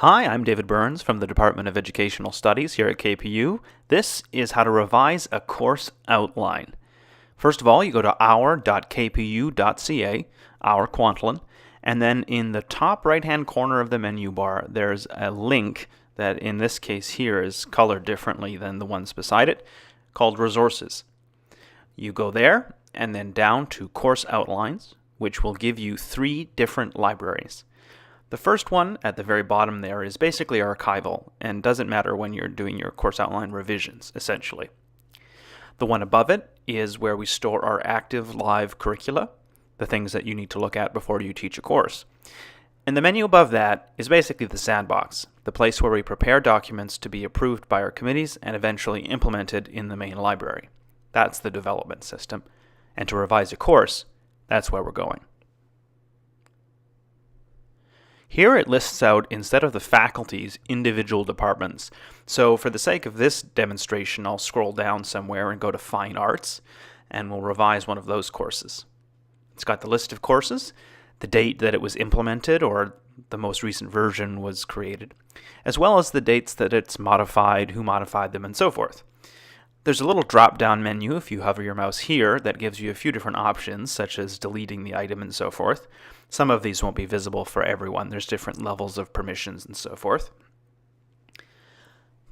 Hi, I'm David Burns from the Department of Educational Studies here at KPU. This is how to revise a course outline. First of all, you go to our.kpu.ca, our Kwantlen, and then in the top right-hand corner of the menu bar, there's a link that in this case here is colored differently than the ones beside it, called Resources. You go there and then down to Course Outlines, which will give you 3 different libraries. The first one at the very bottom there is basically archival and doesn't matter when you're doing your course outline revisions, essentially. The one above it is where we store our active live curricula, the things that you need to look at before you teach a course. And the menu above that is basically the sandbox, the place where we prepare documents to be approved by our committees and eventually implemented in the main library. That's the development system. And to revise a course, that's where we're going. Here it lists out, instead of the faculty's, individual departments. So for the sake of this demonstration, I'll scroll down somewhere and go to Fine Arts, and we'll revise one of those courses. It's got the list of courses, the date that it was implemented or the most recent version was created, as well as the dates that it's modified, who modified them, and so forth. There's a little drop-down menu if you hover your mouse here that gives you a few different options, such as deleting the item and so forth. Some of these won't be visible for everyone. There's different levels of permissions and so forth.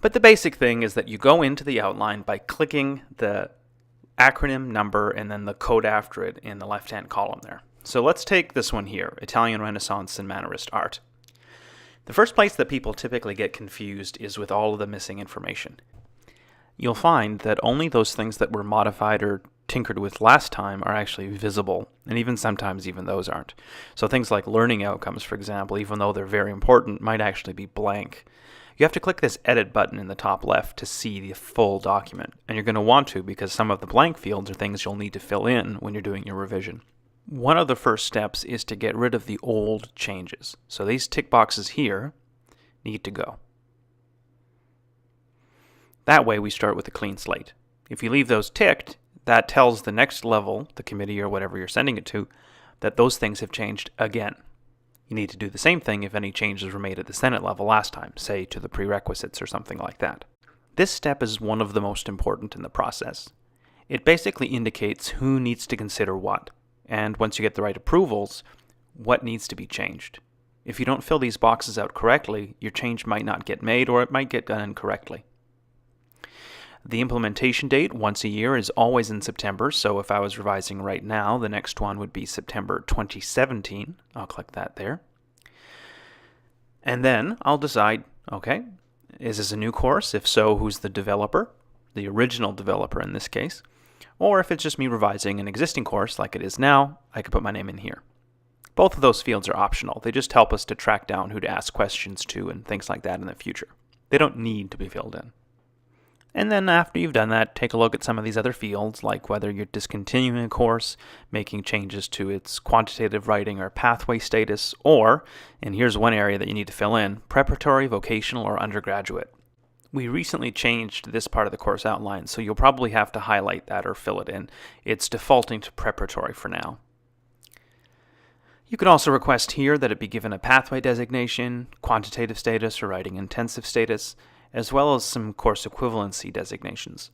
But the basic thing is that you go into the outline by clicking the acronym number and then the code after it in the left-hand column there. So let's take this one here, Italian Renaissance and Mannerist Art. The first place that people typically get confused is with all of the missing information. You'll find that only those things that were modified or tinkered with last time are actually visible, and even sometimes even those aren't. So things like learning outcomes, for example, even though they're very important, might actually be blank. You have to click this edit button in the top left to see the full document, and you're going to want to because some of the blank fields are things you'll need to fill in when you're doing your revision. One of the first steps is to get rid of the old changes. So these tick boxes here need to go. That way we start with a clean slate. If you leave those ticked, that tells the next level, the committee or whatever you're sending it to, that those things have changed again. You need to do the same thing if any changes were made at the Senate level last time, say to the prerequisites or something like that. This step is one of the most important in the process. It basically indicates who needs to consider what, and once you get the right approvals, what needs to be changed. If you don't fill these boxes out correctly, your change might not get made or it might get done incorrectly. The implementation date, once a year, is always in September, so if I was revising right now, the next one would be September 2017. I'll click that there. And then I'll decide, okay, is this a new course? If so, who's the developer? The original developer in this case. Or if it's just me revising an existing course like it is now, I could put my name in here. Both of those fields are optional. They just help us to track down who to ask questions to and things like that in the future. They don't need to be filled in. And then after you've done that, take a look at some of these other fields, like whether you're discontinuing a course, making changes to its quantitative writing or pathway status, or, and here's one area that you need to fill in, preparatory, vocational, or undergraduate. We recently changed this part of the course outline, so you'll probably have to highlight that or fill it in. It's defaulting to preparatory for now. You can also request here that it be given a pathway designation, quantitative status, or writing intensive status, as well as some course equivalency designations.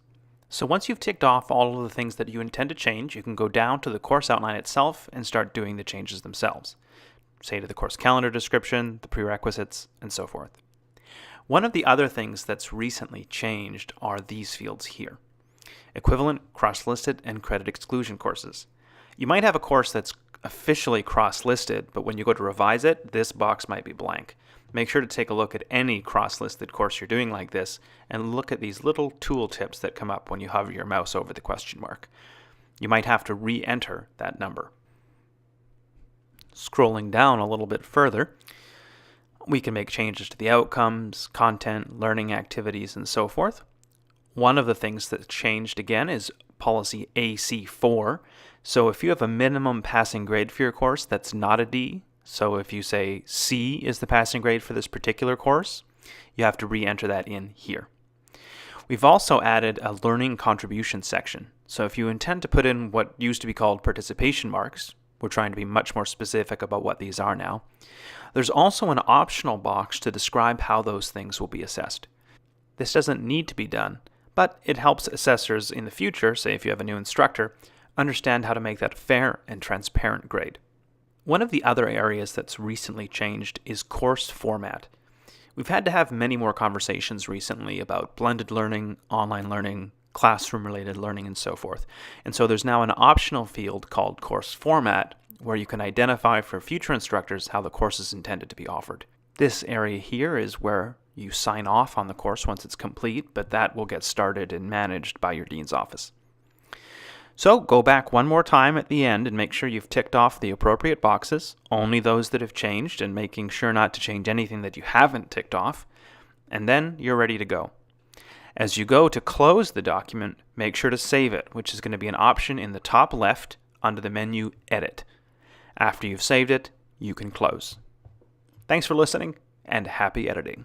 So once you've ticked off all of the things that you intend to change, you can go down to the course outline itself and start doing the changes themselves. Say to the course calendar description, the prerequisites, and so forth. One of the other things that's recently changed are these fields here. Equivalent, cross-listed, and credit exclusion courses. You might have a course that's officially cross-listed, but when you go to revise it, this box might be blank. Make sure to take a look at any cross-listed course you're doing like this and look at these little tool tips that come up when you hover your mouse over the question mark. You might have to re-enter that number. Scrolling down a little bit further, we can make changes to the outcomes, content, learning activities, and so forth. One of the things that's changed again is policy AC4. So if you have a minimum passing grade for your course that's not a D, so if you say C is the passing grade for this particular course, you have to re-enter that in here. We've also added a learning contribution section. So if you intend to put in what used to be called participation marks, We're trying to be much more specific about what these are now. There's also an optional box to describe how those things will be assessed. This doesn't need to be done, but it helps assessors in the future, say if you have a new instructor, understand how to make that a fair and transparent grade. One of the other areas that's recently changed is course format. We've had to have many more conversations recently about blended learning, online learning, classroom-related learning, and so forth. And so there's now an optional field called course format where you can identify for future instructors how the course is intended to be offered. This area here is where you sign off on the course once it's complete, but that will get started and managed by your dean's office. So go back one more time at the end and make sure you've ticked off the appropriate boxes, only those that have changed, and making sure not to change anything that you haven't ticked off, and then you're ready to go. As you go to close the document, make sure to save it, which is going to be an option in the top left under the menu Edit. After you've saved it, you can close. Thanks for listening, and happy editing.